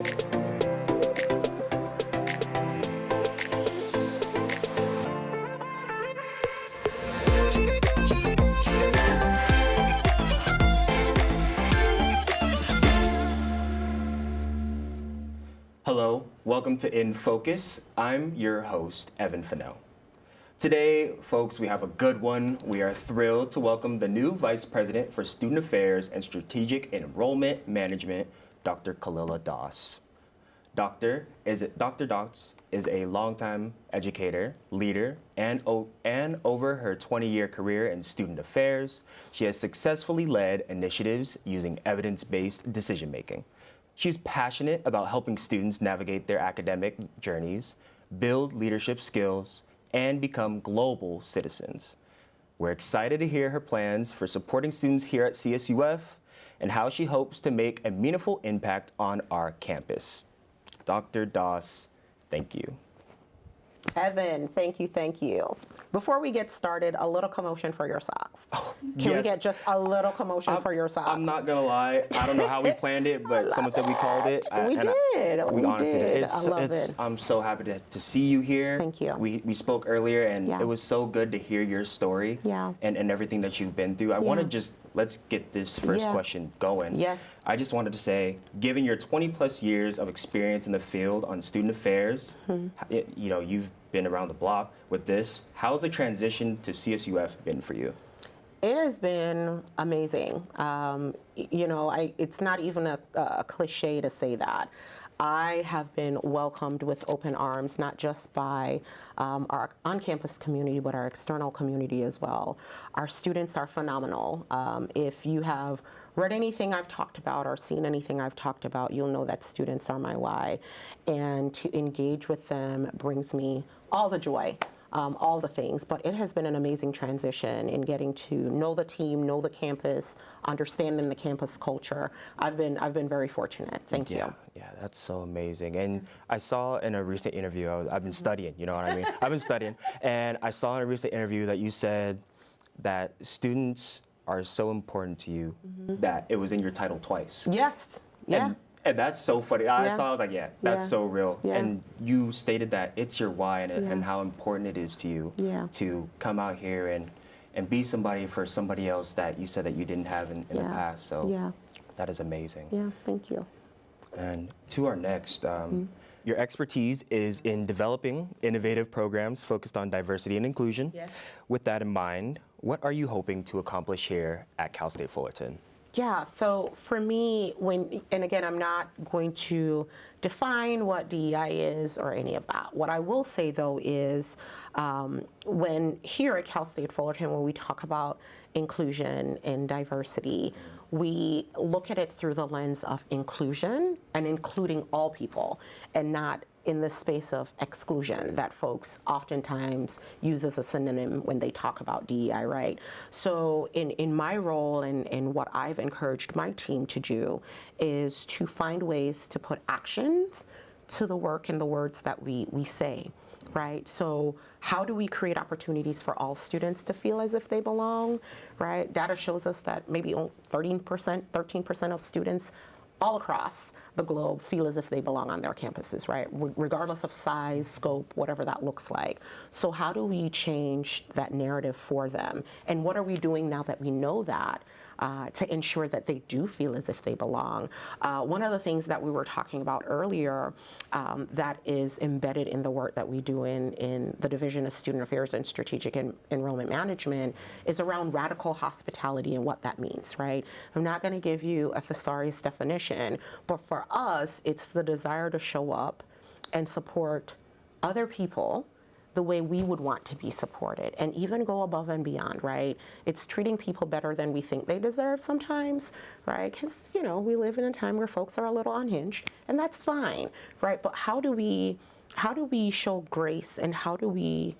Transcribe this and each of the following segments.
Hello, welcome to In Focus. I'm your host, Ehvan Fennell. Today, folks, we have a good one. We are thrilled to welcome the new Vice President for Student Affairs and Strategic Enrollment Management, Dr. Khalilah Doss. Dr. Doss is a longtime educator, leader, and over her 20-year career in student affairs, she has successfully led initiatives using evidence-based decision-making. She's passionate about helping students navigate their academic journeys, build leadership skills, and become global citizens. We're excited to hear her plans for supporting students here at CSUF and how she hopes to make a meaningful impact on our campus. Dr. Doss, thank you. Evan, thank you. Before we get started, a little commotion for your socks. Can we get just a little commotion for your socks? I'm not gonna lie, I don't know how we planned it, but someone said we called it. We did. I love it. I'm so happy to see you here. Thank you. We spoke earlier, and it was so good to hear your story and everything that you've been through. I want to let's get this first question going. Yes. I just wanted to say, given your 20+ years of experience in the field on student affairs, you've been around the block with this. How's the transition to CSUF been for you? It has been amazing. It's not even a cliche to say that. I have been welcomed with open arms, not just by our on-campus community, but our external community as well. Our students are phenomenal. If you have read anything I've talked about or seen anything I've talked about, you'll know that students are my why. And to engage with them brings me all the joy. All the things, but it has been an amazing transition in getting to know the team, know the campus, understanding the campus culture. I've been very fortunate. Thank you. Yeah, that's so amazing. And I saw in a recent interview, I've been studying, you know what I mean? I've been studying, and I saw in a recent interview that you said that students are so important to you that it was in your title twice. Yes. Yeah. And that's so funny. I was like, that's so real. Yeah. And you stated that it's your why and how important it is to you to come out here and be somebody for somebody else that you said that you didn't have in the past. So that is amazing. Yeah, thank you. And to our next, your expertise is in developing innovative programs focused on diversity and inclusion. Yes. With that in mind, what are you hoping to accomplish here at Cal State Fullerton? Yeah, so for me, and again, I'm not going to define what DEI is or any of that. What I will say, though, is when here at Cal State Fullerton, when we talk about inclusion and diversity, we look at it through the lens of inclusion and including all people, and not in the space of exclusion that folks oftentimes use as a synonym when they talk about DEI, right? So in my role and what I've encouraged my team to do is to find ways to put actions to the work and the words that we say, right? So how do we create opportunities for all students to feel as if they belong, right? Data shows us that maybe 13% of students all across the globe feel as if they belong on their campuses, right? Regardless of size, scope, whatever that looks like. So how do we change that narrative for them? And what are we doing now that we know that to ensure that they do feel as if they belong? One of the things that we were talking about earlier that is embedded in the work that we do in the Division of Student Affairs and Strategic Enrollment Management is around radical hospitality and what that means, right? I'm not going to give you a thesaurus definition, but for us, it's the desire to show up and support other people the way we would want to be supported, and even go above and beyond, right? It's treating people better than we think they deserve sometimes, right? Because, we live in a time where folks are a little unhinged, and that's fine, right? But how do we show grace, and how do we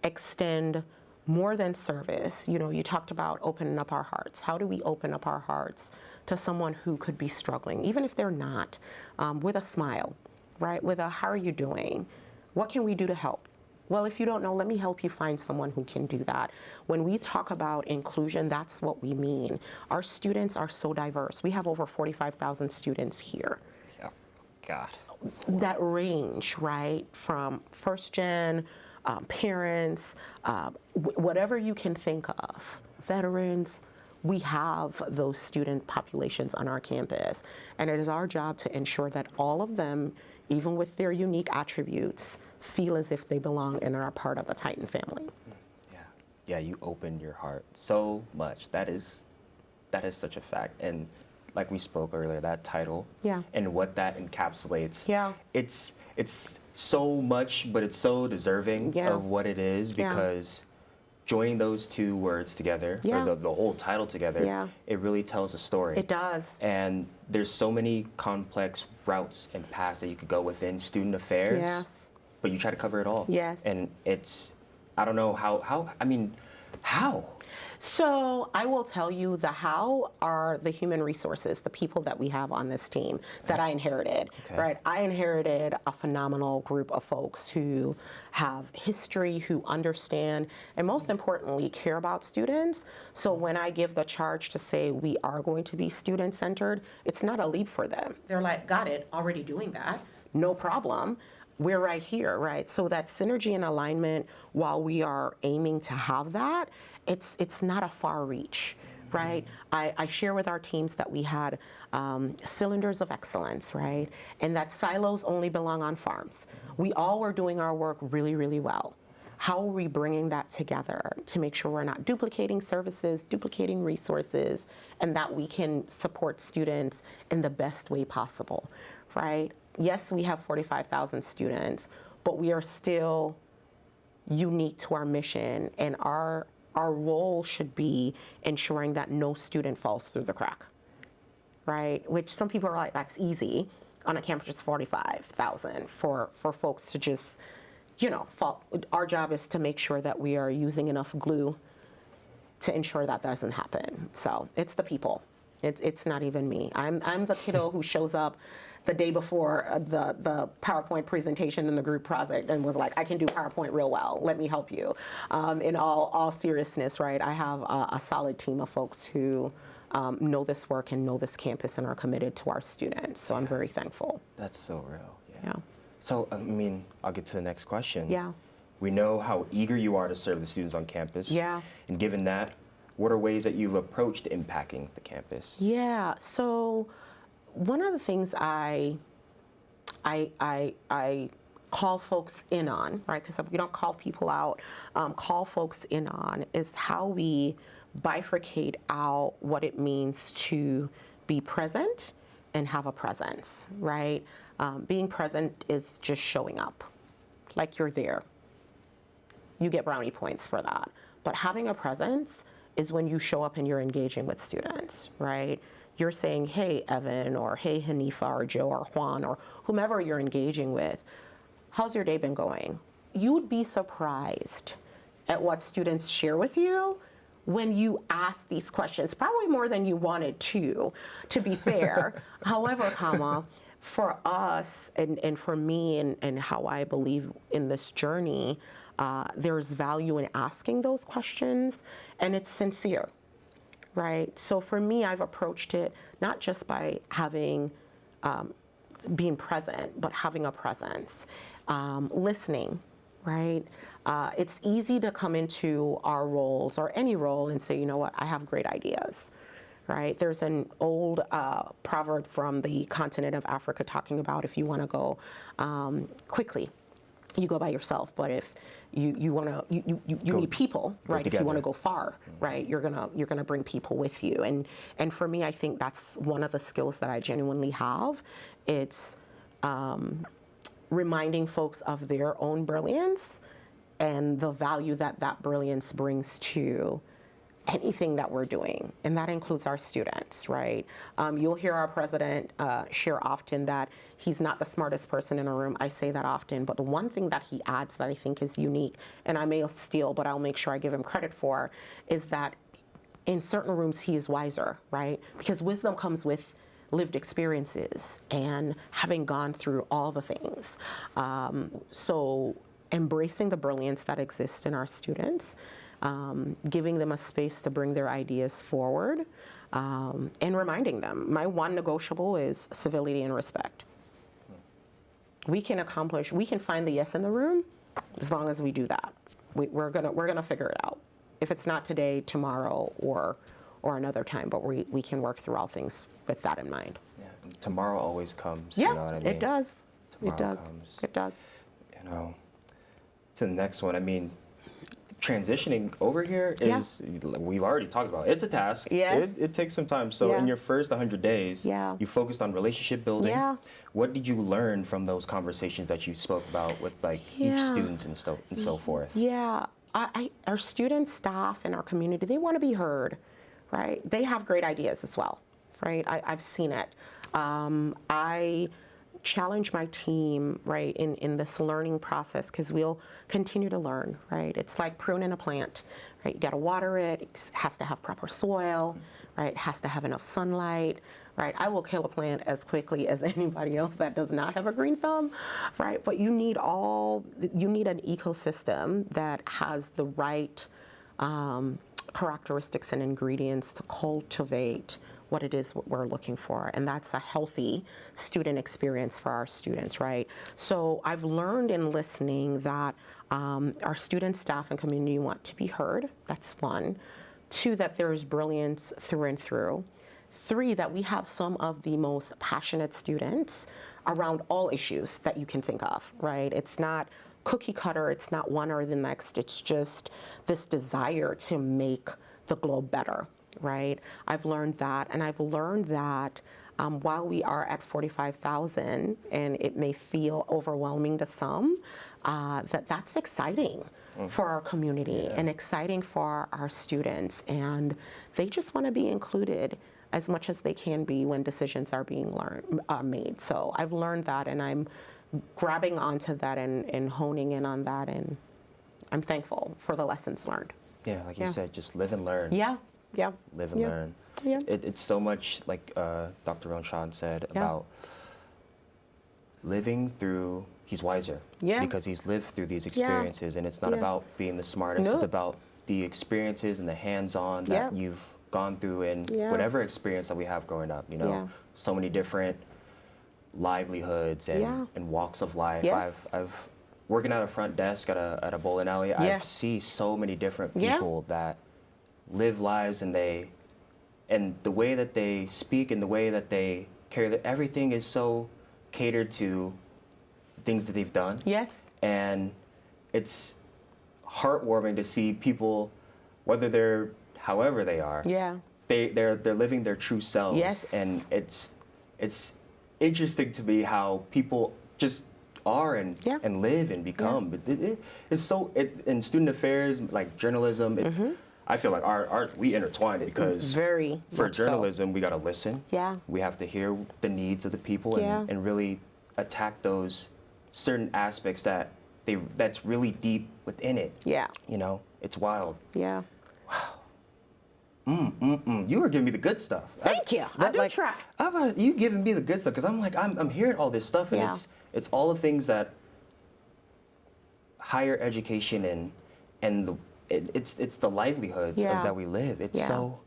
extend more than service? You talked about opening up our hearts. How do we open up our hearts to someone who could be struggling, even if they're not, with a smile, right? With a, how are you doing? What can we do to help? Well, if you don't know, let me help you find someone who can do that. When we talk about inclusion, that's what we mean. Our students are so diverse. We have over 45,000 students here. God. That range, right, from first gen, parents, whatever you can think of, veterans, we have those student populations on our campus. And it is our job to ensure that all of them, even with their unique attributes, feel as if they belong and are a part of the Titan family. Yeah, you open your heart so much. That is such a fact. And like we spoke earlier, that title and what that encapsulates. It's so much, but it's so deserving of what it is, because joining those two words together, or the whole title together, it really tells a story. It does. And there's so many complex routes and paths that you could go within student affairs. Yes. But you try to cover it all. Yes. And it's, I don't know how. So I will tell you, the how are the human resources, the people that we have on this team that I inherited, right? I inherited a phenomenal group of folks who have history, who understand, and most importantly, care about students. So when I give the charge to say we are going to be student-centered, it's not a leap for them. They're like, got it, already doing that, no problem. We're right here, right? So that synergy and alignment, while we are aiming to have that, it's not a far reach, right? I share with our teams that we had cylinders of excellence, right? And that silos only belong on farms. We all were doing our work really, really well. How are we bringing that together to make sure we're not duplicating services, duplicating resources, and that we can support students in the best way possible, right? Yes, we have 45,000 students, but we are still unique to our mission, and our role should be ensuring that no student falls through the crack, right? Which some people are like, that's easy on a campus of 45,000 for folks to just, fall. Our job is to make sure that we are using enough glue to ensure that doesn't happen. So it's the people. It's not even me. I'm the kiddo who shows up the day before the PowerPoint presentation in the group project and was like, I can do PowerPoint real well. Let me help you. In all seriousness, right? I have a solid team of folks who know this work and know this campus and are committed to our students. So I'm very thankful. That's so real. Yeah. So, I'll get to the next question. Yeah. We know how eager you are to serve the students on campus. Yeah. And given that, what are ways that you've approached impacting the campus? Yeah. So one of the things I call folks in on, right? Because we don't call people out, call folks in on is how we bifurcate out what it means to be present and have a presence, right? Being present is just showing up, like you're there. You get brownie points for that. But having a presence is when you show up and you're engaging with students, right? You're saying, hey, Evan, or hey, Hanifa, or Joe, or Juan, or whomever you're engaging with, how's your day been going? You'd be surprised at what students share with you when you ask these questions, probably more than you wanted to be fair. However, for us and for me and how I believe in this journey, there's value in asking those questions, and it's sincere, right? So for me, I've approached it not just by having, being present, but having a presence, listening, right? It's easy to come into our roles or any role and say, you know what, I have great ideas, right? There's an old proverb from the continent of Africa talking about if you want to go quickly, you go by yourself, but if you want to, you need people, right? If you want to go far, right, you're gonna bring people with you. And for me, I think that's one of the skills that I genuinely have. It's reminding folks of their own brilliance and the value that that brilliance brings to anything that we're doing, and that includes our students, right? You'll hear our president share often that he's not the smartest person in a room. I say that often, but the one thing that he adds that I think is unique, and I may steal, but I'll make sure I give him credit for, is that in certain rooms he is wiser, right? Because wisdom comes with lived experiences and having gone through all the things. So embracing the brilliance that exists in our students, giving them a space to bring their ideas forward, and reminding them. My one negotiable is civility and respect. we can find the yes in the room as long as we do that. We're gonna figure it out. If it's not today, tomorrow, or another time, but we can work through all things with that in mind. Yeah, tomorrow always comes. Yeah, you know what I mean? it does. Tomorrow It does. comes. It does. You know, to the next one. I mean, transitioning over here is, we've already talked about it. It's a task. Yes. It takes some time. So in your first 100 days, you focused on relationship building. Yeah. What did you learn from those conversations that you spoke about with like each student and so forth? Yeah, our students, staff, and our community, they want to be heard, right? They have great ideas as well, right? I've seen it. I challenge my team, right, in this learning process, because we'll continue to learn, right? It's like pruning a plant, right? You got to water it. It has to have proper soil, right? It has to have enough sunlight, right? I will kill a plant as quickly as anybody else that does not have a green thumb, right? But you need an ecosystem that has the right characteristics and ingredients to cultivate what it is we're looking for, and that's a healthy student experience for our students, right? So I've learned in listening that our students, staff, and community want to be heard. That's one. Two, that there is brilliance through and through. Three, that we have some of the most passionate students around all issues that you can think of, right? It's not cookie cutter, it's not one or the next, it's just this desire to make the globe better, right? I've learned that, and I've learned that while we are at 45,000 and it may feel overwhelming to some, that's exciting for our community and exciting for our students, and they just want to be included as much as they can be when decisions are being made. So I've learned that, and I'm grabbing onto that and honing in on that, and I'm thankful for the lessons learned. Yeah, like you said, just live and learn. Yeah. Live and learn. Yeah. It's so much like Dr. Ronshan said about living through, he's wiser because he's lived through these experiences, and it's not about being the smartest, it's about the experiences and the hands-on that you've gone through in whatever experience that we have growing up, you know, so many different livelihoods and walks of life. I've working at a front desk at a bowling alley, I've seen so many different people that live lives, and the way that they speak and the way that they carry that, everything is so catered to things that they've done. And it's heartwarming to see people, whether they're however they are, they're living their true selves. And it's interesting to me how people just are and live and become. But it's so in student affairs, like journalism, I feel like we intertwined because for journalism we got to listen. We have to hear the needs of the people and really attack those certain aspects that's really deep within it. You know, it's wild. Wow. You were giving me the good stuff. Thank you. I do try. How about you giving me the good stuff? Because I'm like, I'm hearing all this stuff, and it's all the things that higher education and it's the livelihoods that we live. It's so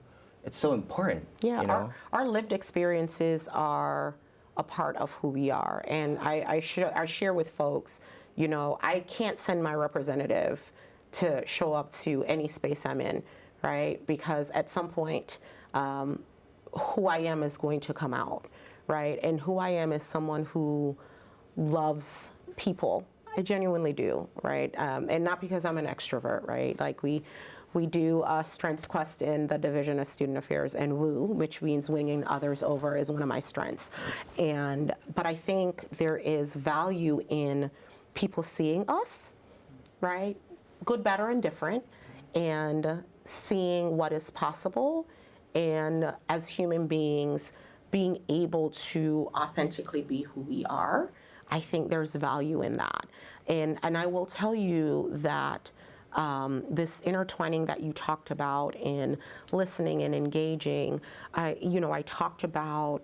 important. You know? Our lived experiences are a part of who we are, and I share with folks, you know, I can't send my representative to show up to any space I'm in, right? Because at some point, who I am is going to come out, right? And who I am is someone who loves people. I genuinely do, right? And not because I'm an extrovert, right? Like we do a strengths quest in the Division of Student Affairs, and WOO, which means winning others over, is one of my strengths. But I think there is value in people seeing us, right? Good, better, and different, and seeing what is possible, and as human beings, being able to authentically be who we are. I think there's value in that. And I will tell you that this intertwining that you talked about in listening and engaging, I talked about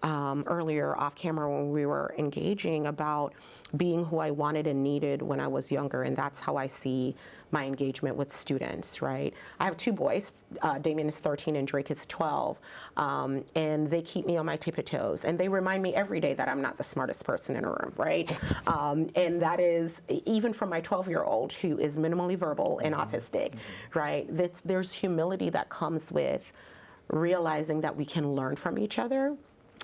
earlier off camera when we were engaging about being who I wanted and needed when I was younger, and that's how I see my engagement with students, right? I have two boys, Damien is 13 and Drake is 12, and they keep me on my tippy toes, and they remind me every day that I'm not the smartest person in a room, right? And that is, even from my 12-year-old who is minimally verbal and autistic, right? There's humility that comes with realizing that we can learn from each other,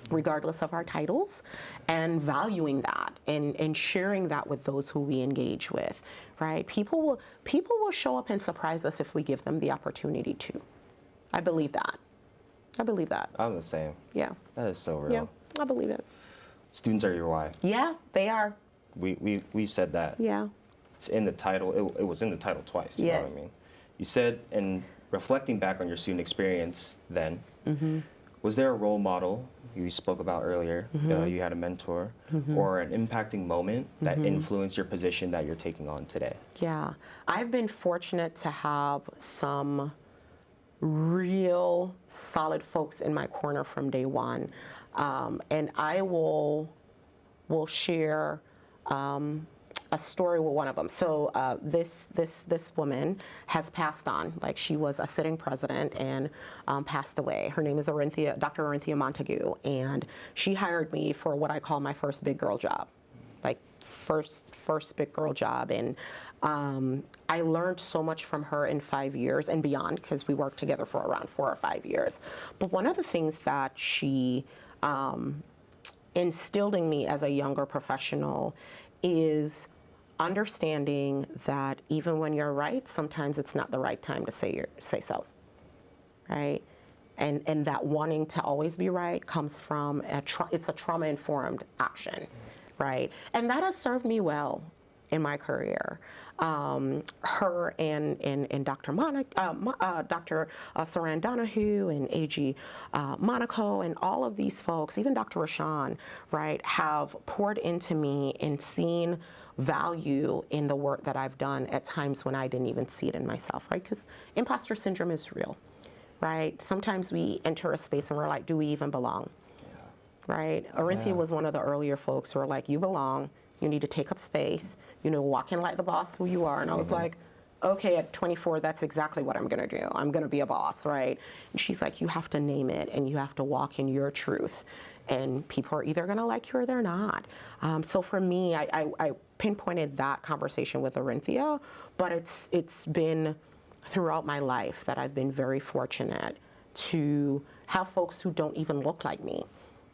regardless of our titles, and valuing that and sharing that with those who we engage with, right? People will show up and surprise us if we give them the opportunity to. I believe that. I believe that. I'm the same. Yeah. That is so real. Yeah, I believe it. Students are your why. Yeah, they are. We've said that. Yeah. It's in the title. It was in the title twice. You know Yes. what I mean? You said, and reflecting back on your student experience then, was there a role model you spoke about earlier, you had a mentor, or an impacting moment that influenced your position that you're taking on today? Yeah, I've been fortunate to have some real solid folks in my corner from day one, and I will share a story with one of them. So this woman has passed on. Like, she was a sitting president and passed away. Her name is Dr. Orinthia Montague, and she hired me for what I call my first big girl job, like first big girl job. And I learned so much from her in 5 years and beyond, because we worked together for around 4 or 5 years. But one of the things that she instilled in me as a younger professional is understanding that even when you're right, sometimes it's not the right time to say so, right? And that wanting to always be right comes from it's a trauma-informed action, right? And that has served me well in my career. Her and Dr. Dr. Saran Donahue and A.G. Monaco and all of these folks, even Dr. Rashawn, right, have poured into me and seen value in the work that I've done at times when I didn't even see it in myself, right? Because imposter syndrome is real, right? Sometimes we enter a space and we're like, do we even belong? Yeah. Right? Orinthia was one of the earlier folks who were like, you belong, you need to take up space, walk in like the boss who you are. And I was like, okay, at 24, that's exactly what I'm gonna do. I'm gonna be a boss, right? And she's like, you have to name it and you have to walk in your truth. And people are either gonna like you or they're not. So for me, I pinpointed that conversation with Orinthia, but it's been throughout my life that I've been very fortunate to have folks who don't even look like me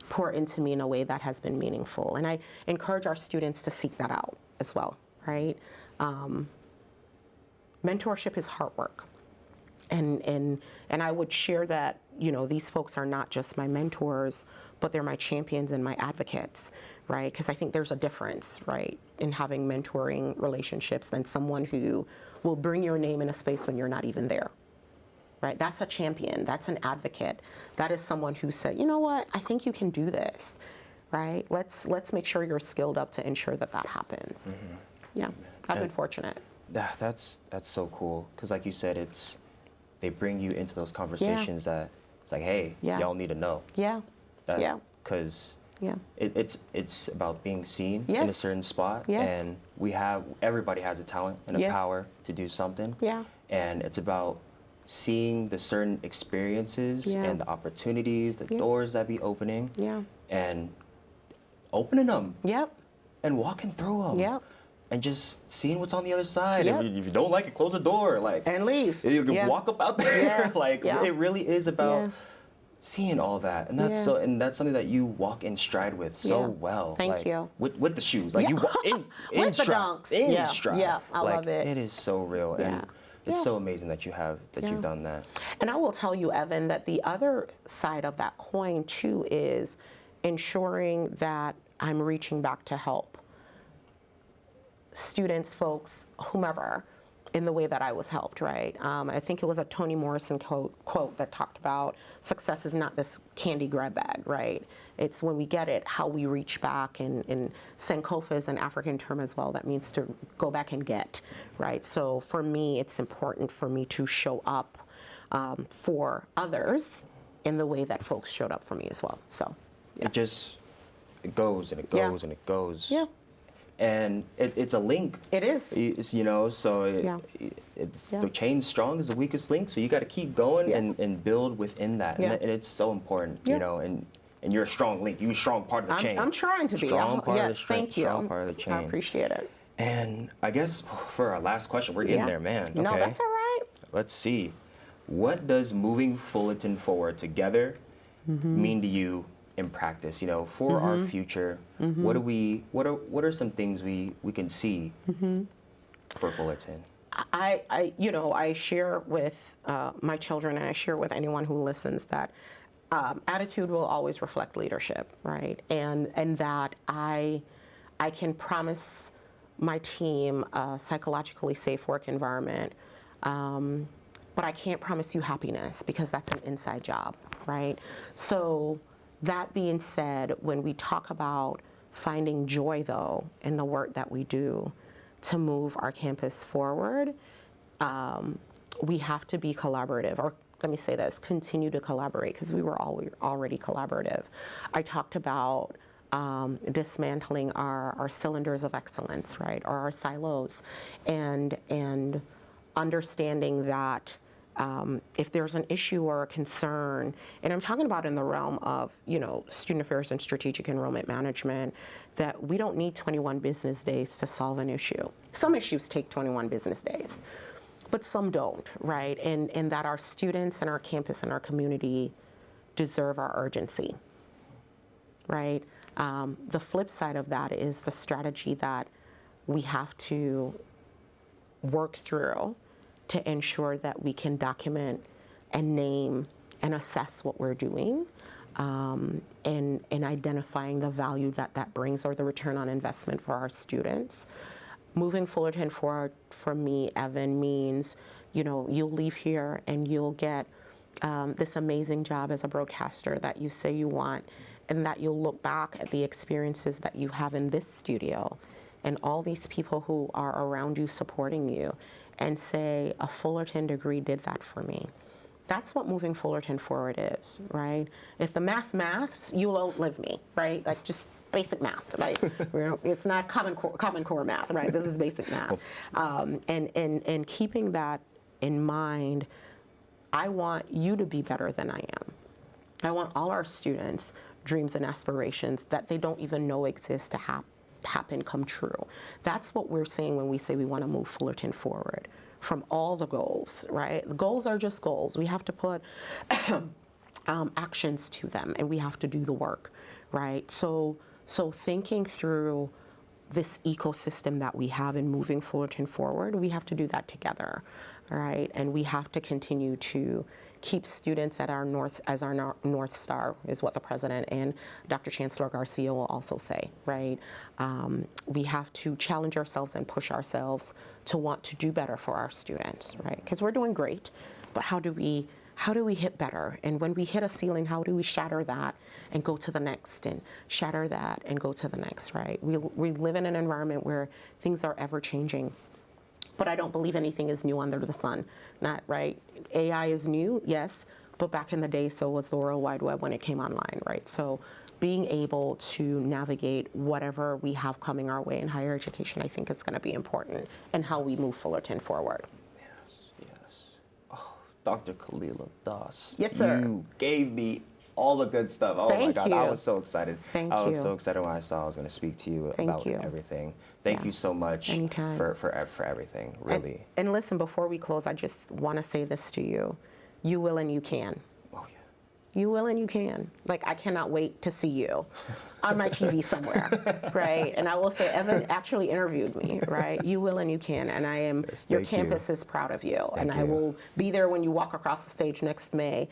pour into me in a way that has been meaningful. And I encourage our students to seek that out as well, right? Mentorship is hard work. And I would share that, these folks are not just my mentors, but they're my champions and my advocates, right? Because I think there's a difference, right, in having mentoring relationships than someone who will bring your name in a space when you're not even there, right? That's a champion, that's an advocate. That is someone who said, you know what, I think you can do this, right? Let's make sure you're skilled up to ensure that that happens. Yeah, I've been fortunate. That's so cool, because like you said, they bring you into those conversations that it's like, hey, y'all need to know. Yeah. Because it's about being seen in a certain spot, and everybody has a talent and a power to do something. Yeah. And it's about seeing the certain experiences and the opportunities, the doors that be opening, and opening them. Yep. And walking through them. Yep. And just seeing what's on the other side. Yep. If you don't like it, close the door. And leave. You can walk up out there. It really is about seeing all that. And that's that's something that you walk in stride with so well. Thank you. With the shoes. You walk in with stride. The dunks. In stride. Yeah, I love it. It is so real. And it's so amazing that you've done that. And I will tell you, Evan, that the other side of that coin too is ensuring that I'm reaching back to help students, folks, whomever, in the way that I was helped, right? I think it was a Toni Morrison quote that talked about success is not this candy grab bag, right? It's when we get it, how we reach back, and Sankofa is an African term as well that means to go back and get, right? So for me, it's important for me to show up for others in the way that folks showed up for me as well, so. It just, it goes and it goes and it goes. Yeah. And it's a link. It is. It's, you know, so it's the chain's strong as the weakest link. So you got to keep going and build within that. And it's so important, you know, and you're a strong link. You're a strong part of the chain. I'm trying to be. Strong part of the thank you. Strong part of the chain. I appreciate it. And I guess for our last question, we're getting there, man. Okay. No, that's all right. Let's see. What does moving Fullerton forward together mean to you in practice? You know, for our future, what are some things we can see for Fullerton? I share with my children, and I share with anyone who listens, that attitude will always reflect leadership, right? And that I can promise my team a psychologically safe work environment, but I can't promise you happiness, because that's an inside job, right? So that being said, when we talk about finding joy, though, in the work that we do to move our campus forward, we have to be collaborative, or let me say this, continue to collaborate, because we were already collaborative. I talked about dismantling our cylinders of excellence, right, or our silos, and understanding that if there's an issue or a concern, and I'm talking about in the realm of, you know, student affairs and strategic enrollment management, that we don't need 21 business days to solve an issue. Some issues take 21 business days, but some don't, right? And that our students and our campus and our community deserve our urgency, right? The flip side of that is the strategy that we have to work through to ensure that we can document and name and assess what we're doing, and identifying the value that brings, or the return on investment for our students. Moving Fullerton forward for me, Evan, means, you know, you'll leave here and you'll get this amazing job as a broadcaster that you say you want, and that you'll look back at the experiences that you have in this studio and all these people who are around you supporting you, and say, a Fullerton degree did that for me. That's what moving Fullerton forward is, right? If the maths, you'll outlive me, right? Like, just basic math, right? It's not common core math, right? This is basic math. And keeping that in mind, I want you to be better than I am. I want all our students' dreams and aspirations that they don't even know exist to happen come true. That's what we're saying when we say we want to move Fullerton forward from all the goals, right? The goals are just goals. We have to put actions to them, and we have to do the work, right? So thinking through this ecosystem that we have in moving Fullerton forward, we have to do that together, right? And we have to continue to keep students at our North Star, is what the president and Dr. Chancellor Garcia will also say, right? We have to challenge ourselves and push ourselves to want to do better for our students, right? Because we're doing great, but how do we hit better? And when we hit a ceiling, how do we shatter that and go to the next, and shatter that and go to the next, right? We live in an environment where things are ever changing. But I don't believe anything is new under the sun, not right. AI is new, yes, but back in the day, so was the World Wide Web when it came online, right? So being able to navigate whatever we have coming our way in higher education, I think is going to be important in how we move Fullerton forward. Yes. Oh, Dr. Khalilah Doss. Yes, sir. You gave me all the good stuff. Oh my God, I was so excited. I was so excited when I saw I was going to speak to you about everything. Thank you so much for everything, really. And listen, before we close, I just want to say this to you. You will and you can. Oh, yeah. You will and you can. Like, I cannot wait to see you on my TV somewhere, right? And I will say, Evan actually interviewed me, right? You will and you can, and I am, your campus is proud of you. And I will be there when you walk across the stage next May,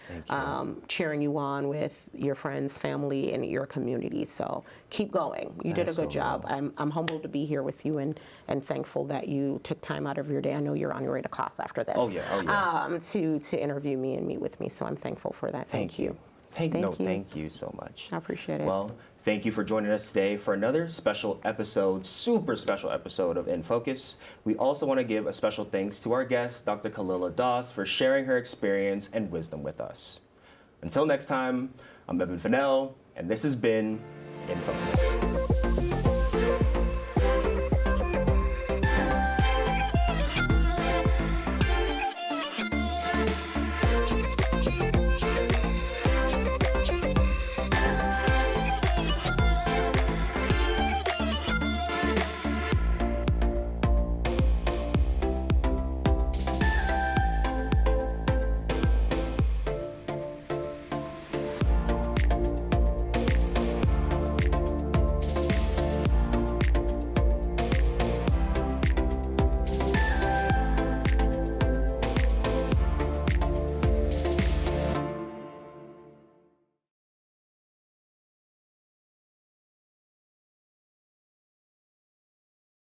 cheering you on with your friends, family, and your community. So keep going. You did a good job. I'm humbled to be here with you, and thankful that you took time out of your day. I know you're on your way to class after this. To interview me and meet with me. So I'm thankful for that. Thank you. Thank you so much. I appreciate it. Well, thank you for joining us today for another special episode, super special episode of In Focus. We also want to give a special thanks to our guest, Dr. Khalilah Doss, for sharing her experience and wisdom with us. Until next time, I'm Ehvan Fennell, and this has been In Focus.